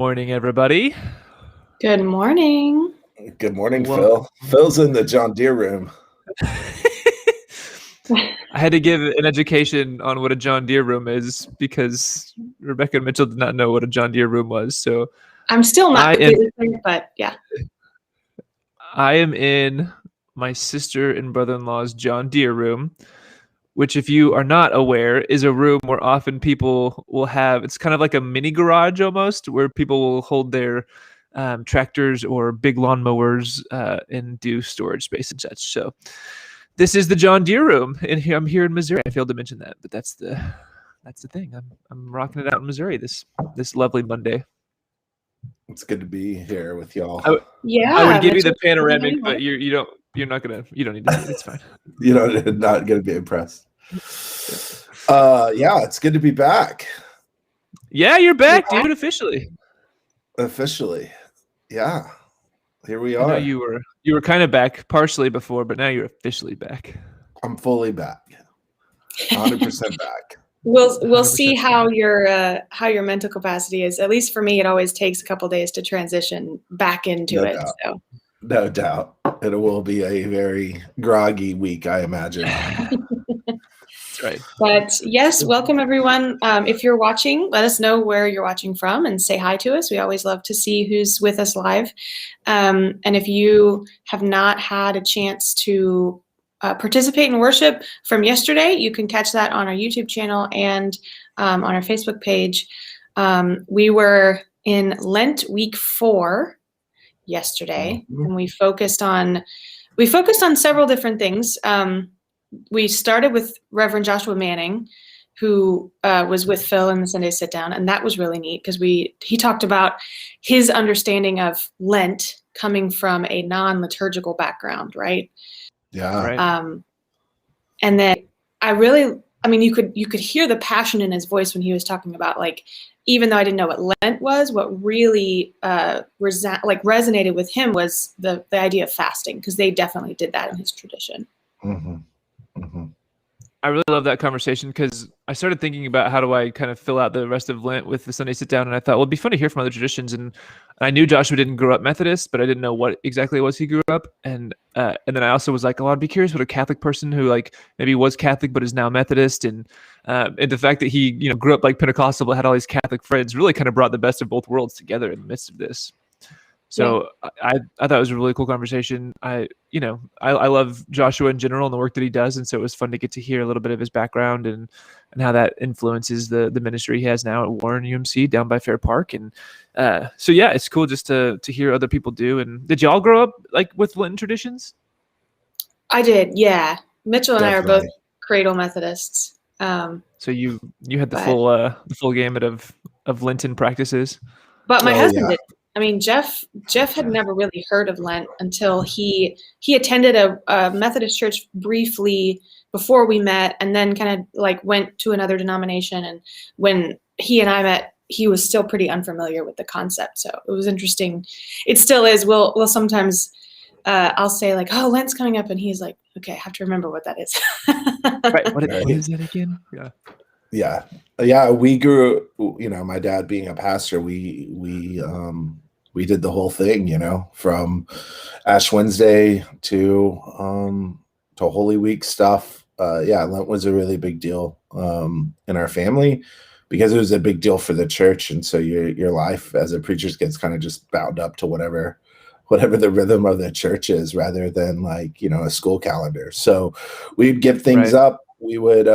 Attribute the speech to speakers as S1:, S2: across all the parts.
S1: Morning, everybody.
S2: Good morning.
S3: Good morning,
S1: Welcome.
S3: Phil. Phil's in the John Deere room.
S1: I had to give an education on what a John Deere room is because Rebecca and Mitchell did not know what a John Deere room was. So
S2: I'm still not completely clear, but yeah.
S1: I am in my sister and brother-in-law's John Deere room, which, if you are not aware, is a room where often people will have, it's kind of like a mini garage almost, where people will hold their tractors or big lawnmowers and do storage space and such. So this is the John Deere room, and I'm here in Missouri. I failed to mention that, but that's the thing. I'm rocking it out in Missouri this lovely Monday.
S3: It's good to be here with y'all.
S1: I would give you the panoramic, but you don't need to see it. It's fine.
S3: You're not gonna be impressed. Yeah, it's good to be back.
S1: Yeah, you're back, dude. Officially.
S3: Yeah. Here we are.
S1: I know you were kind of back partially before, but now you're officially back.
S3: I'm fully back. 100% back.
S2: We'll see how your mental capacity is. At least for me, it always takes a couple days to transition back into it. So.
S3: No doubt. It will be a very groggy week, I imagine.
S1: That's right.
S2: But yes, welcome everyone. If you're watching, let us know where you're watching from and say hi to us. We always love to see who's with us live. And if you have not had a chance to participate in worship from yesterday, you can catch that on our YouTube channel and on our Facebook page. We were in Lent week 4 yesterday, and we focused on several different things. We started with Reverend Joshua Manning, who was with Phil in the Sunday sit down, and that was really neat because he talked about his understanding of Lent coming from a non-liturgical background, right?
S3: Yeah.
S1: Right.
S2: And then you could hear the passion in his voice when he was talking about, like, even though I didn't know what Lent was, what really resonated with him was the idea of fasting, because they definitely did that in his tradition.
S3: Mm-hmm. Mm-hmm.
S1: I really love that conversation because I started thinking about how do I kind of fill out the rest of Lent with the Sunday sit down, and I thought, well, it'd be fun to hear from other traditions. And I knew Joshua didn't grow up Methodist, but I didn't know what exactly it was he grew up. And then I also was like, oh, I'd be curious what a Catholic person who like maybe was Catholic but is now Methodist, and the fact that he grew up like Pentecostal but had all these Catholic friends really kind of brought the best of both worlds together in the midst of this. So I thought it was a really cool conversation. I love Joshua in general and the work that he does, and so it was fun to get to hear a little bit of his background and how that influences the ministry he has now at Warren UMC down by Fair Park. And so yeah, it's cool just to hear other people do. And did y'all grow up like with Lenten traditions?
S2: I did, yeah. Mitchell and I are both cradle Methodists.
S1: So you had the full gamut of Lenten practices.
S2: But my husband did. I mean, Jeff had never really heard of Lent until he attended a Methodist church briefly before we met, and then kind of like went to another denomination. And when he and I met, he was still pretty unfamiliar with the concept. So it was interesting. It still is. We'll sometimes I'll say like, oh, Lent's coming up, and he's like, okay, I have to remember what that is.
S1: Right. What is that again?
S3: Yeah. We grew, my dad being a pastor, we did the whole thing, from Ash Wednesday to Holy Week stuff. Lent was a really big deal in our family because it was a big deal for the church. And so your life as a preacher gets kind of just bound up to whatever the rhythm of the church is, rather than like, a school calendar. So we'd give things up. We would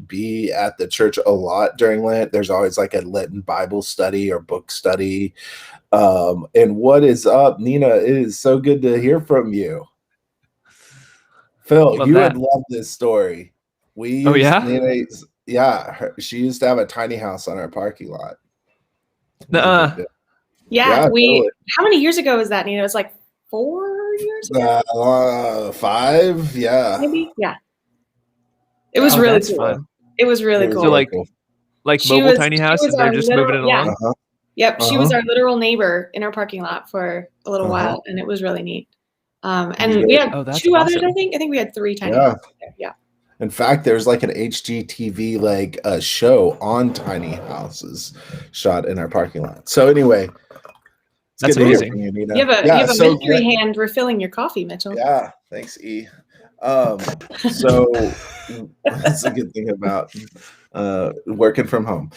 S3: be at the church a lot during Lent. There's always like a Lenten Bible study or book study. And what is up, Nina? It is so good to hear from you. Phil, you would love this story. Nina, she used to have a tiny house on our parking lot.
S2: Yeah, totally. How many years ago was that, Nina? It was like 4 years ago?
S3: 5, yeah.
S2: Maybe, yeah. It was really cool.
S1: Fun.
S2: It was really cool.
S1: So like mobile tiny house, and they're just moving it along?
S3: Uh-huh.
S2: Yep, she was our literal neighbor in our parking lot for a little while, and it was really neat. And we had 2 others, I think. I think we had 3 tiny houses there, yeah.
S3: In fact, there's like an HGTV like a show on tiny houses shot in our parking lot. So anyway, it's
S1: That's
S3: good to hear
S1: amazing.
S3: from you, Nina.
S2: You have a
S3: Yeah,
S2: you have a
S3: so
S2: mystery hand refilling your coffee, Mitchell.
S3: yeah, thanks, E. So that's a good thing about working from home.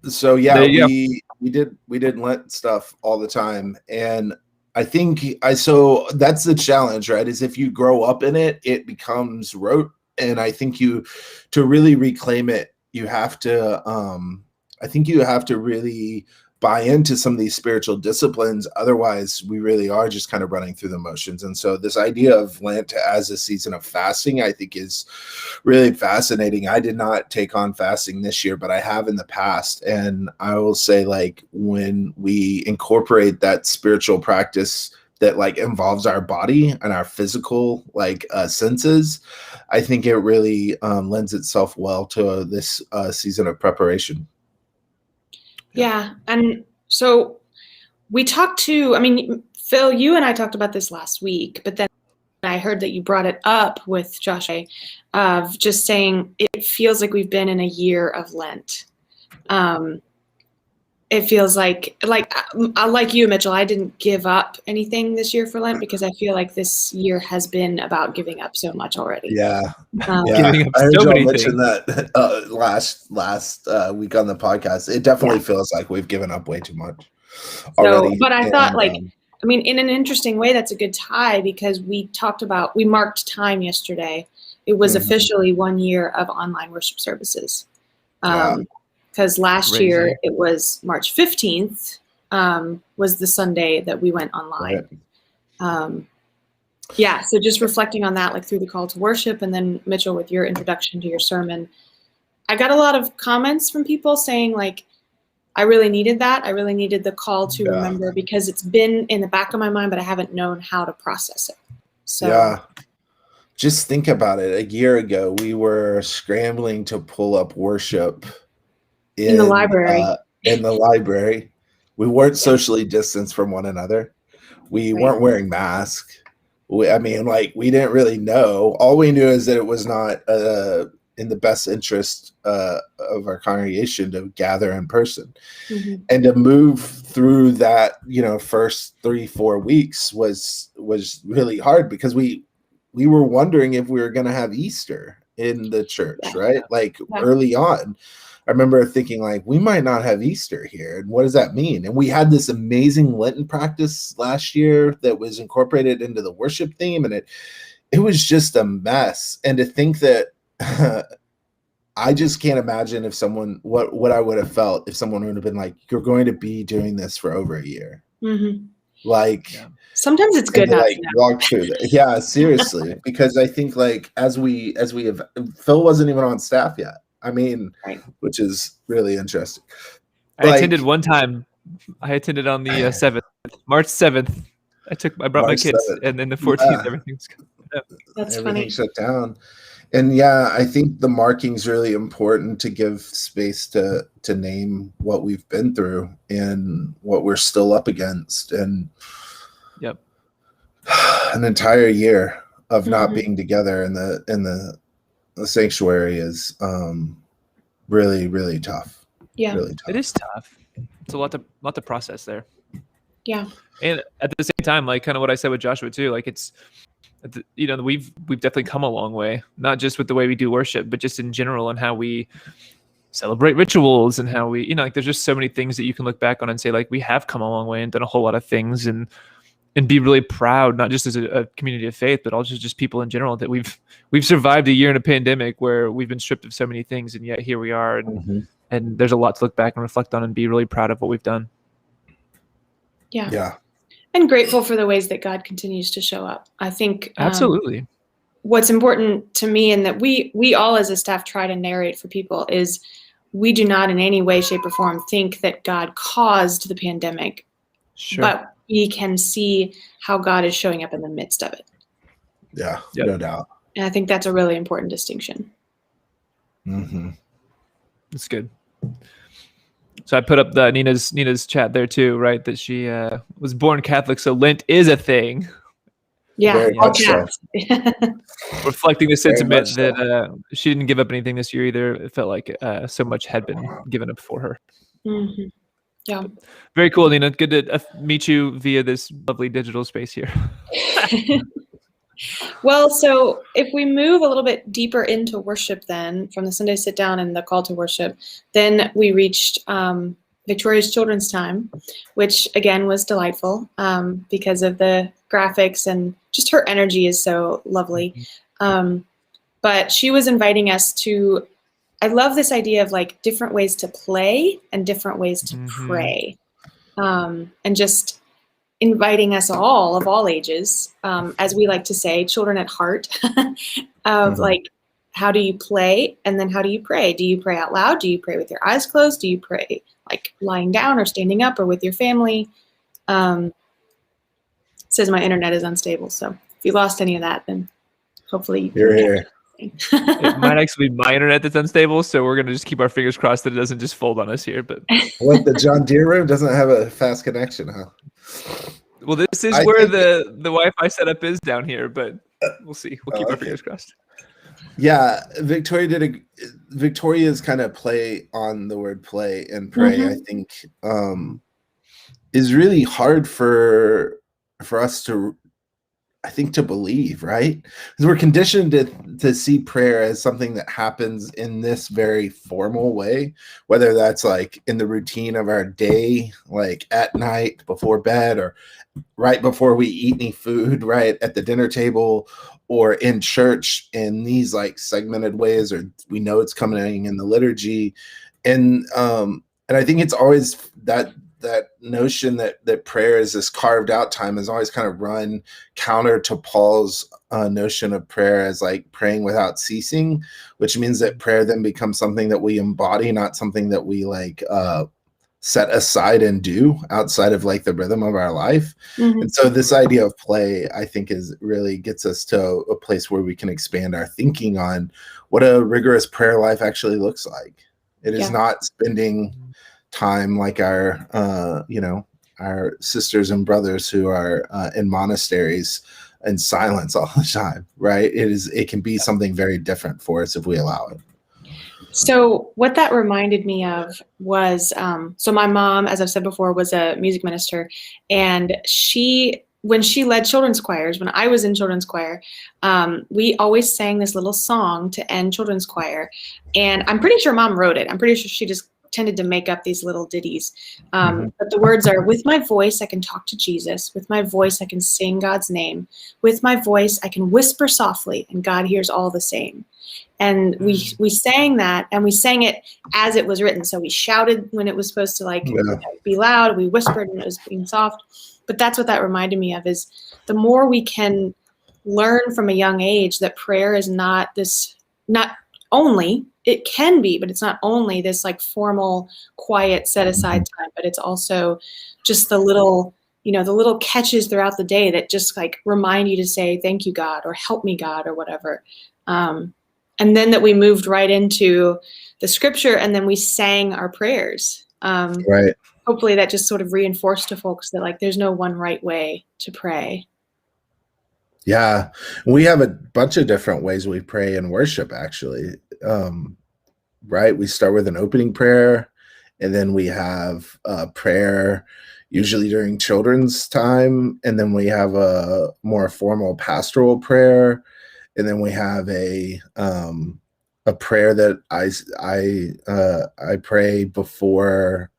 S3: So yeah,
S1: There you go.
S3: we did Lent stuff all the time, and I think so that's the challenge, right? Is if you grow up in it, it becomes rote, and I think to really reclaim it, you have to I think you have to really buy into some of these spiritual disciplines. Otherwise, we really are just kind of running through the motions. And so this idea of Lent as a season of fasting, I think is really fascinating. I did not take on fasting this year, but I have in the past. And I will say, like, when we incorporate that spiritual practice that like involves our body and our physical like senses, I think it really lends itself well to this season of preparation.
S2: Yeah. And so we talked to, I mean, Phil, you and I talked about this last week, but then I heard that you brought it up with Josh of just saying it feels like we've been in a year of Lent. It feels like you, Mitchell, I didn't give up anything this year for Lent because I feel like this year has been about giving up so much already.
S3: Yeah.
S1: Giving up
S3: I heard
S1: so
S3: y'all
S1: many
S3: mention
S1: things.
S3: that last week on the podcast. It definitely feels like we've given up way too much already.
S2: But I thought, like, I mean, in an interesting way, that's a good tie because we marked time yesterday. It was officially 1 year of online worship services. Because last year it was March 15th was the Sunday that we went online. Right. So just reflecting on that, like through the call to worship, and then Mitchell with your introduction to your sermon, I got a lot of comments from people saying like, I really needed that. I really needed the call to remember because it's been in the back of my mind, but I haven't known how to process it. So
S3: just think about it. A year ago, we were scrambling to pull up worship in the library. We weren't socially distanced from one another. We weren't wearing masks. We didn't really know. All we knew is that it was not in the best interest of our congregation to gather in person. And to move through that, first 3-4 weeks was really hard because we were wondering if we were going to have Easter in the church, right? Early on. I remember thinking like, we might not have Easter here. And what does that mean? And we had this amazing Lenten practice last year that was incorporated into the worship theme. And it was just a mess. And to think that I just can't imagine if someone, what I would have felt if someone would have been like, you're going to be doing this for over a year.
S2: Sometimes it's good not to
S3: walk through that. Yeah, seriously. Because I think like, as we have, Phil wasn't even on staff yet. I mean, which is really interesting.
S1: I attended one time. I attended on the 7th, March 7th. I brought my kids, 7th. And then the 14th, everything's
S3: everything shut down. And I think the marking is really important to give space to name what we've been through and what we're still up against. And an entire year of not being together in the sanctuary is really, really tough. Really tough.
S1: It is tough. It's a lot to process there.
S2: Yeah.
S1: And at the same time, like kind of what I said with Joshua too, like it's, we've definitely come a long way, not just with the way we do worship, but just in general and how we celebrate rituals and how we, like there's just so many things that you can look back on and say like, we have come a long way and done a whole lot of things and be really proud, not just as a community of faith, but also just people in general, that we've survived a year in a pandemic where we've been stripped of so many things, and yet here we are, and there's a lot to look back and reflect on and be really proud of what we've done.
S2: Yeah. And grateful for the ways that God continues to show up. I think
S1: absolutely
S2: what's important to me, and that we all as a staff try to narrate for people, is we do not in any way, shape, or form think that God caused the pandemic, but we can see how God is showing up in the midst of it.
S3: Yeah, no doubt.
S2: And I think that's a really important distinction.
S1: That's good. So I put up the Nina's chat there too, right? That she was born Catholic, so Lent is a thing.
S2: Yeah,
S3: Very
S2: all
S3: much so.
S2: caps.
S1: Reflecting the sentiment
S3: much
S1: that
S3: so.
S1: she didn't give up anything this year either. It felt like so much had been given up for her.
S2: Mhm. Yeah.
S1: Very cool, Nina. Good to meet you via this lovely digital space here.
S2: Well, so if we move a little bit deeper into worship then, from the Sunday sit down and the call to worship, then we reached Victoria's Children's Time, which again was delightful because of the graphics and just her energy is so lovely. But she was inviting us to, I love this idea of like different ways to play and different ways to pray. And just inviting us all of all ages, as we like to say, children at heart, of like, how do you play and then how do you pray? Do you pray out loud? Do you pray with your eyes closed? Do you pray like lying down or standing up or with your family? It says my internet is unstable, so if you lost any of that, then hopefully you
S3: You're here.
S1: It might actually be my internet that's unstable, so we're gonna just keep our fingers crossed that it doesn't just fold on us here. But
S3: What, the John Deere room doesn't have a fast connection, huh?
S1: well, this is
S3: I
S1: where
S3: think
S1: the Wi-Fi setup is down here, but we'll see. We'll keep our fingers crossed.
S3: Yeah, Victoria's kind of play on the word play and pray, I think, is really hard for us to, I think, to believe, right? Because we're conditioned to see prayer as something that happens in this very formal way, whether that's like in the routine of our day, like at night before bed, or right before we eat any food, right at the dinner table, or in church in these like segmented ways, or we know it's coming in the liturgy. And I think it's always that notion that prayer is this carved out time has always kind of run counter to Paul's notion of prayer as like praying without ceasing, which means that prayer then becomes something that we embody, not something that we like set aside and do outside of like the rhythm of our life. And so this idea of play, I think, is really gets us to a place where we can expand our thinking on what a rigorous prayer life actually looks like. It is not spending time like our our sisters and brothers who are in monasteries in silence all the time, right? It can be something very different for us if we allow it.
S2: So what that reminded me of was, so my mom, as I've said before, was a music minister, and when she led children's choirs, when I was in children's choir, we always sang this little song to end children's choir, and I'm pretty sure Mom wrote it. I'm pretty sure she just tended to make up these little ditties. But the words are, with my voice, I can talk to Jesus. With my voice, I can sing God's name. With my voice, I can whisper softly, and God hears all the same. And we sang that, and we sang it as it was written. So we shouted when it was supposed to like be loud. We whispered when it was being soft. But that's what that reminded me of, is the more we can learn from a young age that prayer is not only, it can be, but it's not only this like formal, quiet, set aside time, but it's also just the little catches throughout the day that just like remind you to say, thank you, God, or help me, God, or whatever. And then that we moved right into the scripture, and then we sang our prayers.
S3: Right.
S2: Hopefully that just sort of reinforced to folks that like there's no one right way to pray.
S3: Yeah, we have a bunch of different ways we pray and worship, actually. Right? We start with an opening prayer, and then we have prayer usually during children's time, and then we have a more formal pastoral prayer, and then we have a prayer that I pray before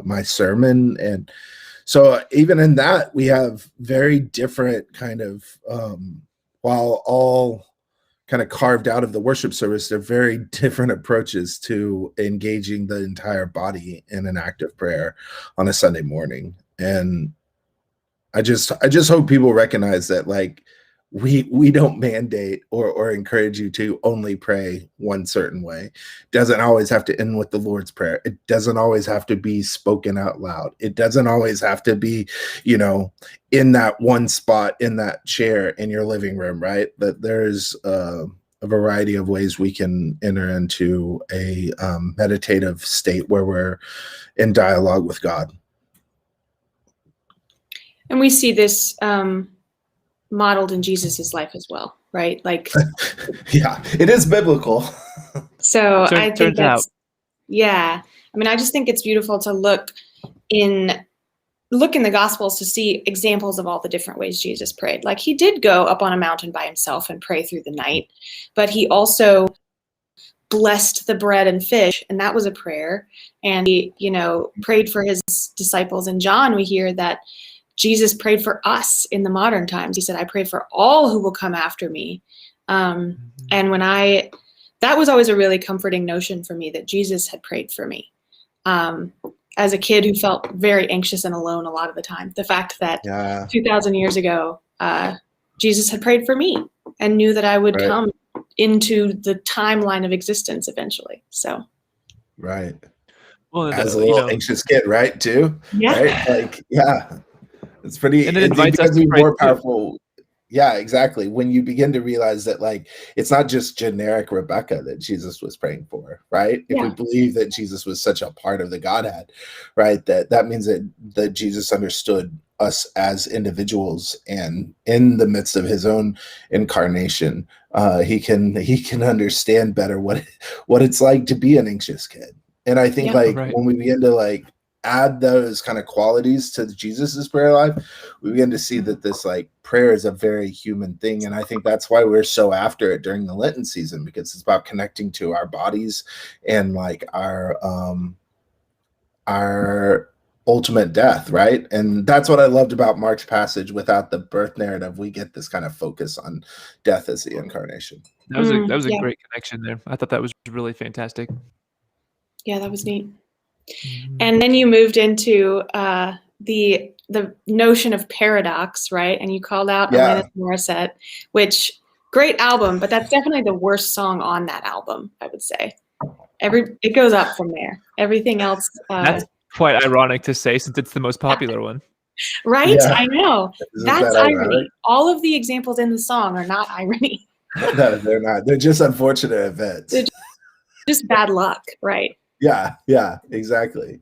S3: my sermon. And so even in that, we have very different kind of while all kind of carved out of the worship service, they're very different approaches to engaging the entire body in an act of prayer on a Sunday morning. And I just hope people recognize that, like, we don't mandate or encourage you to only pray one certain way. It doesn't always have to end with the Lord's Prayer. It doesn't always have to be spoken out loud. It doesn't always have to be, in that one spot in that chair in your living room, right? That there's a variety of ways we can enter into a meditative state where we're in dialogue with God.
S2: And we see this modeled in Jesus's life as well, right? Like,
S3: Yeah, it is biblical.
S2: so I think
S1: Turns out.
S2: yeah. I mean, I just think it's beautiful to look in the Gospels to see examples of all the different ways Jesus prayed. Like, he did go up on a mountain by himself and pray through the night, but he also blessed the bread and fish, and that was a prayer. And he, prayed for his disciples. In John, we hear that Jesus prayed for us in the modern times. He said, I pray for all who will come after me. And that was always a really comforting notion for me, that Jesus had prayed for me. As a kid who felt very anxious and alone a lot of the time, the fact that 2,000 years ago, Jesus had prayed for me and knew that I would come into the timeline of existence eventually. So,
S3: right.
S1: Well,
S3: as a little anxious kid, right? Too,
S2: yeah.
S3: Right? Like, yeah, it's pretty.
S1: And it invites us to be
S3: more powerful. Yeah, exactly. When you begin to realize that, like, it's not just generic Rebecca that Jesus was praying for, right? If we believe that Jesus was such a part of the Godhead, right, that means that Jesus understood us as individuals, and in the midst of his own incarnation, he can understand better what it's like to be an anxious kid. And I think when we begin to add those kind of qualities to Jesus's prayer life, we begin to see that this prayer is a very human thing. And I think that's why we're so after it during the Lenten season, because it's about connecting to our bodies and our ultimate death, right? And that's what I loved about Mark's passage. Without the birth narrative, we get this kind of focus on death as the incarnation.
S1: That was a great connection there. I thought that was really fantastic.
S2: Yeah, that was neat. And then you moved into the notion of paradox, right? And you called out Alanis Morissette, which, great album, but that's definitely the worst song on that album, I would say. It goes up from there. Everything else.
S1: That's quite ironic to say, since it's the most popular one.
S2: Right? Yeah. I know. That's irony. All of the examples in the song are not irony.
S3: No, they're not. They're just unfortunate events.
S2: They're just bad luck, right?
S3: Yeah, exactly.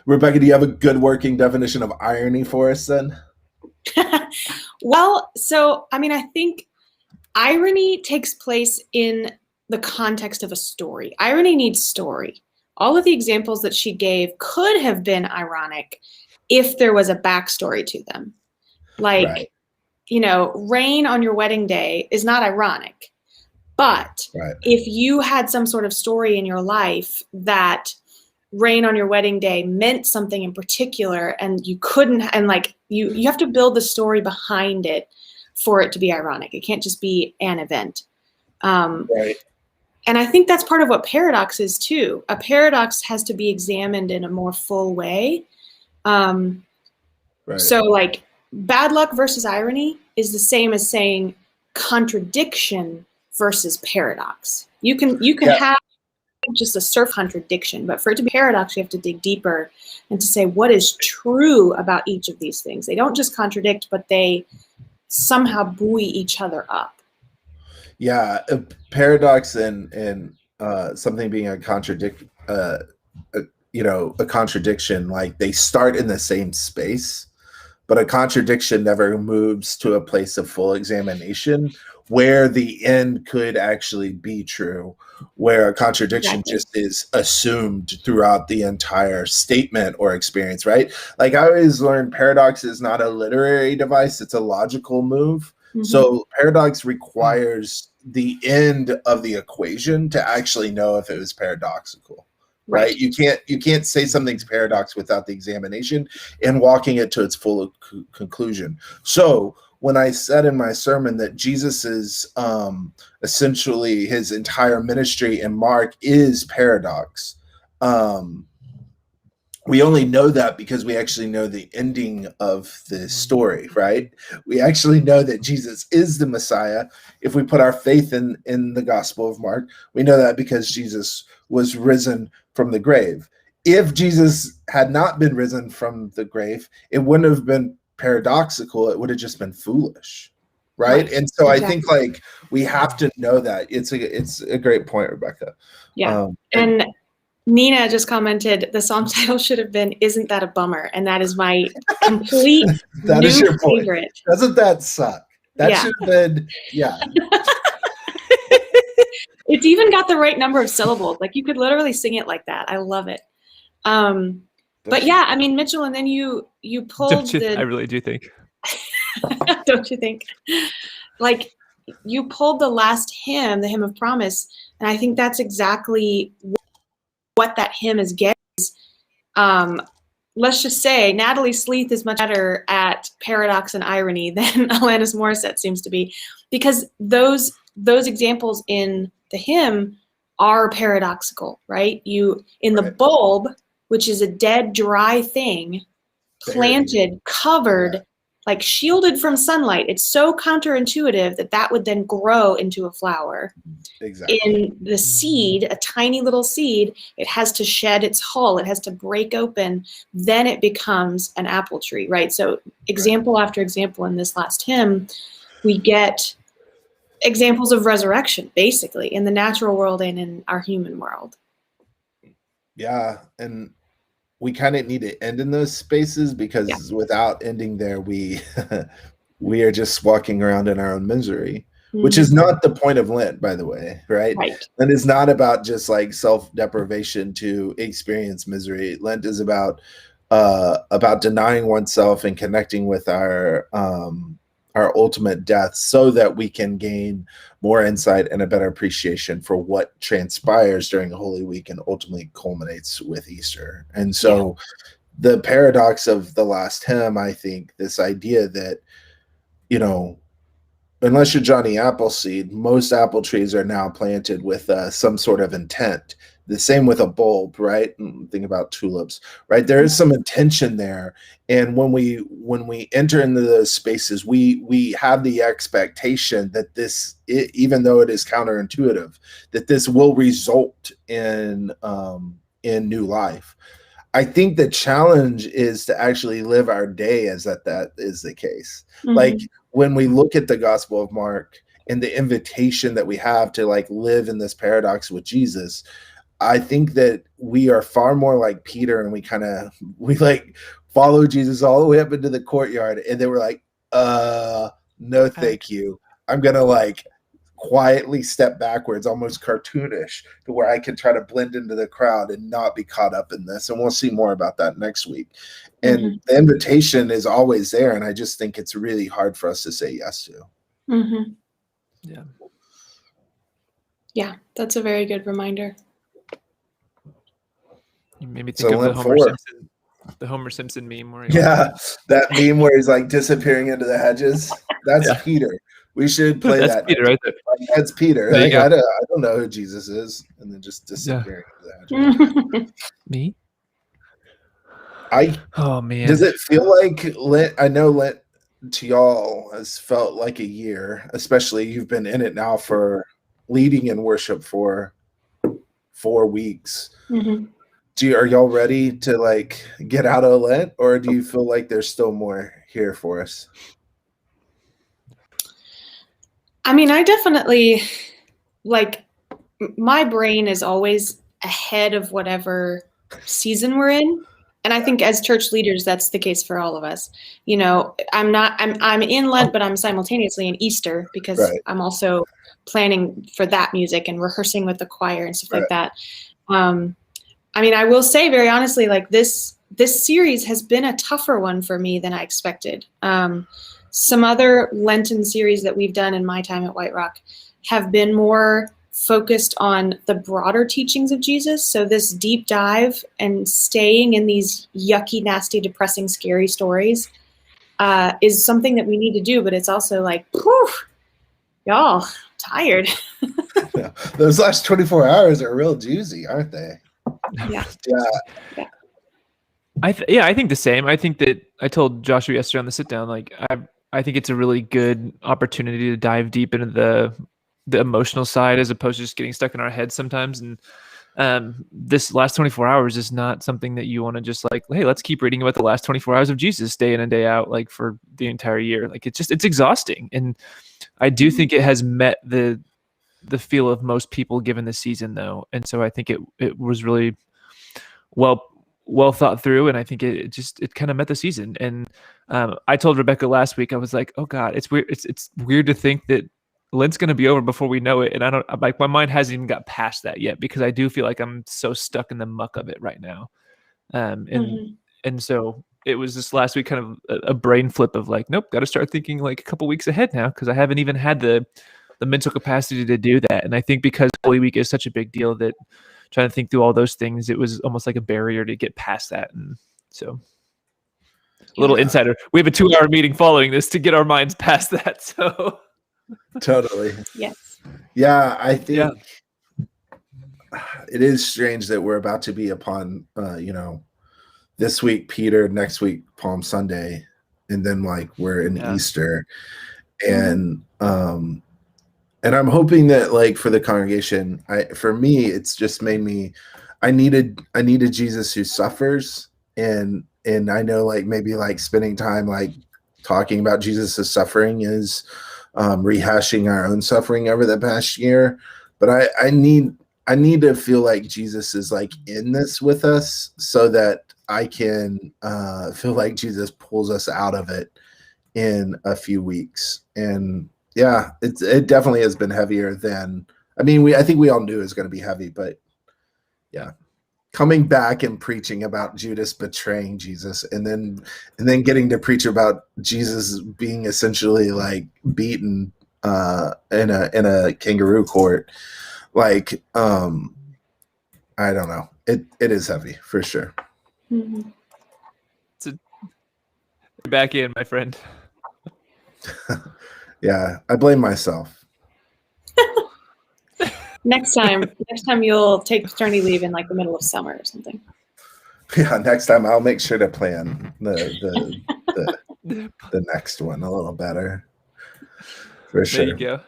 S3: Rebecca, do you have a good working definition of irony for us then?
S2: Well, so, I mean, I think irony takes place in the context of a story. Irony needs story. All of the examples that she gave could have been ironic if there was a backstory to them. Rain on your wedding day is not ironic. But if you had some sort of story in your life that rain on your wedding day meant something in particular, and you couldn't, and you have to build the story behind it for it to be ironic. It can't just be an event. And I think that's part of what paradox is too. A paradox has to be examined in a more full way. So bad luck versus irony is the same as saying contradiction versus paradox. You can have just a surf contradiction, but for it to be paradox, you have to dig deeper and to say what is true about each of these things. They don't just contradict, but they somehow buoy each other up.
S3: Yeah, a paradox and something being a contradiction, like they start in the same space, but a contradiction never moves to a place of full examination where the end could actually be true, where a contradiction just is assumed throughout the entire statement or experience, right? Like, I always learned paradox is not a literary device, it's a logical move. Mm-hmm. So paradox requires the end of the equation to actually know if it was paradoxical. Right? You can't say something's paradox without the examination and walking it to its full conclusion. So when I said in my sermon that Jesus is essentially his entire ministry in Mark is paradox, we only know that because we actually know the ending of the story, right? We actually know that Jesus is the Messiah. If we put our faith in the Gospel of Mark, we know that because Jesus was risen from the grave. If Jesus had not been risen from the grave, it wouldn't have been paradoxical. It would have just been foolish, right? And so I think we have to know that. It's a great point, Rebecca.
S2: Yeah. And Nina just commented the song title should have been "Isn't That a Bummer?" And that is my complete
S3: that
S2: new
S3: is your point.
S2: favorite.
S3: Doesn't that suck? That
S2: Yeah.
S3: should have been, yeah.
S2: It's even got the right number of syllables. Like you could literally sing it like that. I love it. But yeah, I mean, Mitchell, and then you pulled
S1: I really do think.
S2: don't you think? Like you pulled the last hymn, the hymn of promise, and I think that's exactly what that hymn is getting. Let's just say Natalie Sleeth is much better at paradox and irony than Alanis Morissette seems to be, because those examples in the hymn are paradoxical, right? You in the bulb, which is a dead, dry thing, planted, covered, like shielded from sunlight. It's so counterintuitive that would then grow into a flower.
S3: Exactly.
S2: In the seed, a tiny little seed, it has to shed its hull. It has to break open. Then it becomes an apple tree, right? So example after example in this last hymn, we get examples of resurrection, basically, in the natural world and in our human world.
S3: Yeah, and we kind of need to end in those spaces, because without ending there, we we are just walking around in our own misery, which is not the point of Lent, by the way, right? Lent is not about just like self-deprivation to experience misery. Lent is about denying oneself and connecting with our ultimate death, so that we can gain more insight and a better appreciation for what transpires during Holy Week and ultimately culminates with Easter. And so the paradox of the last hymn, I think, this idea that, unless you're Johnny Appleseed, most apple trees are now planted with some sort of intent. The same with a bulb, right? Think about tulips, right? There is some intention there, and when we enter into those spaces, we have the expectation that even though it is counterintuitive, that this will result in new life. I think the challenge is to actually live our day as that is the case. Like when we look at the Gospel of Mark and the invitation that we have to like live in this paradox with Jesus, I think that we are far more like Peter, and we like follow Jesus all the way up into the courtyard, and they were like, no, thank you. I'm going to like quietly step backwards, almost cartoonish, to where I can try to blend into the crowd and not be caught up in this. And we'll see more about that next week. And the invitation is always there. And I just think it's really hard for us to say yes to.
S1: Yeah.
S2: Yeah, that's a very good reminder.
S1: You made me think of the Homer Simpson meme where
S3: that meme where he's like disappearing into the hedges. That's Peter. We should play that.
S1: Peter right there.
S3: Like, that's Peter. Like, I don't know who Jesus is, and then just disappearing into the hedges.
S1: Me?
S3: Oh man. Does it feel like Lent? I know Lent to y'all has felt like a year, especially you've been in it now for leading in worship for 4 weeks. Are y'all ready to like get out of Lent, or do you feel like there's still more here for us?
S2: I mean, I definitely, like, my brain is always ahead of whatever season we're in. And I think as church leaders, that's the case for all of us. I'm in Lent, but I'm simultaneously in Easter, because I'm also planning for that music and rehearsing with the choir and stuff like that. I mean, I will say very honestly, like this series has been a tougher one for me than I expected. Some other Lenten series that we've done in my time at White Rock have been more focused on the broader teachings of Jesus. So this deep dive and staying in these yucky, nasty, depressing, scary stories is something that we need to do. But it's also like, whew, y'all, tired.
S3: Those last 24 hours are real juicy, aren't they?
S2: Yeah.
S1: I think the same. I think that I told Joshua yesterday on the sit down, like I think it's a really good opportunity to dive deep into the emotional side, as opposed to just getting stuck in our heads sometimes. And this last 24 hours is not something that you want to just like, hey, let's keep reading about the last 24 hours of Jesus day in and day out, like for the entire year. Like it's exhausting. And I do think it has met the feel of most people given the season though. And so I think it was really well well thought through, and I think it kind of met the season. And I told Rebecca last week, I was like, oh God, it's weird. It's weird to think that Lent's going to be over before we know it. And my mind hasn't even got past that yet, because I do feel like I'm so stuck in the muck of it right now. And so it was this last week kind of a brain flip of like, nope, got to start thinking like a couple weeks ahead now, because I haven't even had the mental capacity to do that. And I think because Holy Week is such a big deal, that trying to think through all those things, it was almost like a barrier to get past that. And so a little insider, we have a 2-hour meeting following this to get our minds past that. So
S3: totally.
S2: Yes.
S3: Yeah, I think it is strange that we're about to be upon, this week Peter, next week Palm Sunday, and then like we're in Easter, and I'm hoping that like for the congregation, for me, it's just made me, I needed Jesus who suffers, and I know like maybe like spending time like talking about Jesus' suffering is rehashing our own suffering over the past year, but I need to feel like Jesus is like in this with us, so that I can feel like Jesus pulls us out of it in a few weeks. And yeah, it definitely has been heavier than, I think we all knew it was going to be heavy, but yeah, coming back and preaching about Judas betraying Jesus, and then getting to preach about Jesus being essentially like beaten in a kangaroo court, like I don't know, it is heavy for sure.
S1: Back in, my friend.
S3: Yeah, I blame myself.
S2: Next time you'll take paternity leave in like the middle of summer or something.
S3: Yeah, next time I'll make sure to plan the next one a little better. For sure.
S1: There you go.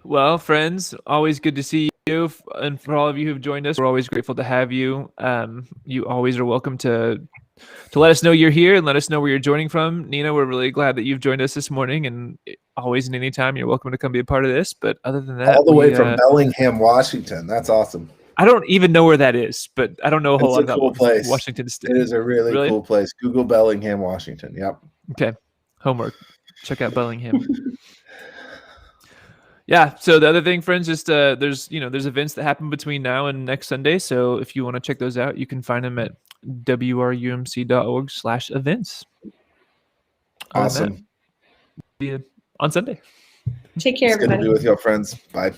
S1: Well, friends, always good to see you. And for all of you who've joined us, we're always grateful to have you. You always are welcome to let us know you're here and let us know where you're joining from. Nina, we're really glad that you've joined us this morning, and always and anytime you're welcome to come be a part of this. But other than that,
S3: all the way from Bellingham, Washington. That's awesome.
S1: I don't even know where that is, but I don't know a whole lot about
S3: cool place.
S1: Washington State.
S3: It is a really cool place. Google Bellingham, Washington. Yep.
S1: Okay. Homework. Check out Bellingham. Yeah. So the other thing, friends, just there's events that happen between now and next Sunday. So if you want to check those out, you can find them at wrumc.org/events.
S3: Awesome.
S1: On Sunday.
S2: Take care, everybody.
S3: Good to be with your friends. Bye.